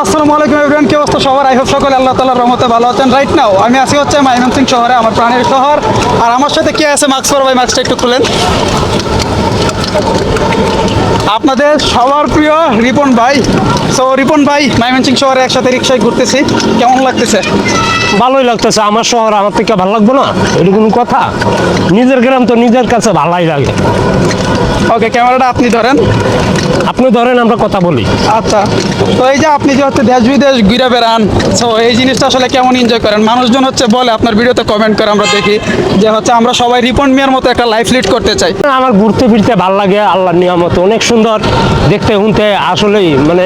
আসসালামু আলাইকুম এভরিওয়ান, কি অবস্থা সবার? আই হোপ সকলে আল্লাহ তাআলার রহমতে ভালো আছেন। রাইট নাও আমি আছি হচ্ছে ময়মনসিংহ শহরে, আমার প্রাণের শহর। আর আমার সাথে কে আছে? মাস্ক পরো ভাই, মাস্কটা একটু খুলেন। আপনাদের সবার প্রিয় রিপন ভাই। সো রিপন ভাই, ময়মনসিংহ শহরে একসাথে রিক্সায় ঘুরতেছি, কেমন লাগতেছে? ভালোই লাগতেছে। আমার শহর আমার থেকে ভালো লাগবে না? এটা কোনো কথা? নিজের গ্রাম তো নিজের কাছে ভালোই লাগে। ওকে, ক্যামেরাটা আপনি ধরেন। আপনি ধরেন, আমরা কথা বলি। আচ্ছা, তো এই যে আপনি যে হচ্ছে দেশ বিদেশ ঘুরে বেড়ান, সো এই জিনিসটা আসলে কেমন এনজয় করেন? মানুষজন হচ্ছে বলে, আপনার ভিডিওতে কমেন্ট করে আমরা দেখি যে হচ্ছে আমরা সবাই রিপন মিয়ার মতো একটা লাইফ লিড করতে চাই। আমার ঘুরতে ফিরতে ভালো লাগে, আল্লাহর নিয়ামত অনেক সুন্দর দেখতে শুনতে। আসলেই মানে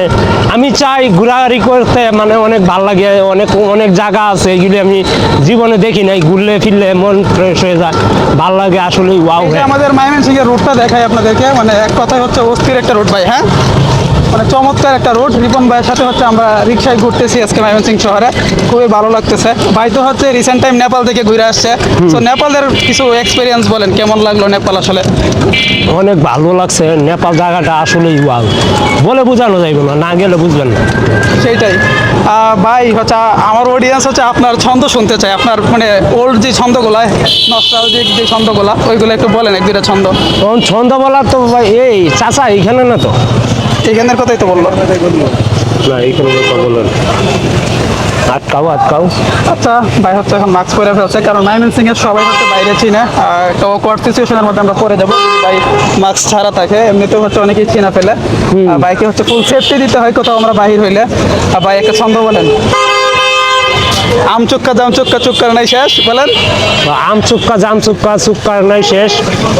আমি চাই ঘোরাঘুরি করতে, মানে অনেক ভালো লাগে। অনেক অনেক জায়গা আছে এগুলি আমি জীবনে দেখি নাই, ঘুরলে ফিরলে মন ফ্রেশ হয়ে যায়, ভালো লাগে আসলেই। ওয়াও, এই যে আমাদের ময়মনসিংহের রুটটা দেখাই আপনাদেরকে, মানে এক কথায় হচ্ছে অস্থির একটা রুট ভাই। হ্যাঁ, মানে চমৎকার একটা রুট। রিপন ভাইয়ের সাথে হচ্ছে আমরা রিক্সায় ঘুরতেছি আজকে ময়মনসিংহ শহরে, খুবই ভালো লাগতেছে। ভাই তো হচ্ছে রিসেন্ট টাইম নেপাল থেকে ঘুরে আসছে। তো নেপালের কিছু এক্সপিরিয়েন্স বলেন, কেমন লাগলো নেপাল আসলে? অনেক ভালো লাগছে। নেপাল জায়গাটা আসলেই ওয়াও, বলে বোঝানো যাইবে না, না গেলে বুঝবেন না। সেইটাই ভাই হচ্ছে আমার অডিয়েন্স হচ্ছে আপনার ছন্দ শুনতে চাই, আপনার মানে ওল্ড যে ছন্দগুলো, নস্টালজিক যে ছন্দগুলো, ওইগুলো একটু বলেন, এক দুইটা ছন্দ। তখন ছন্দ বলার তো ভাই, এই চাচা এখানে না তো? এখানের কথাই তো বললো। না, এখানে কথা বলেন। আটকাও আটকাও। আচ্ছা ভাই হচ্ছে এখন মাস্ক পরে ফেলছে, কারণ ময়মনসিংহের সবাই হচ্ছে বাইরে চিনে। একটা অকওয়ার্ড সিচুয়েশনের মধ্যে আমরা পরে যাবো যদি ভাই মাস্ক ছাড়া থাকে। এমনিতেও হচ্ছে অনেকেই চিনা ফেলে। বাইকে হচ্ছে ফুল সেফটি দিতে হয় কোথাও আমরা বাহির হইলে। ভাই একটা ছন্দ বলেন। আম চুক্কা জাম চুক্কা চুক্কার নাই শেষ, বলেন। আম চুক্কা জাম চুক্কা চুক্কার নাই শেষ,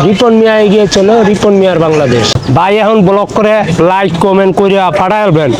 রিপন মিয়া এগিয়ে চলো, রিপন মিয়ার বাংলাদেশ। ভাই এখন ব্লক করে লাইক কমেন্ট করিয়া ফাটাইবেন।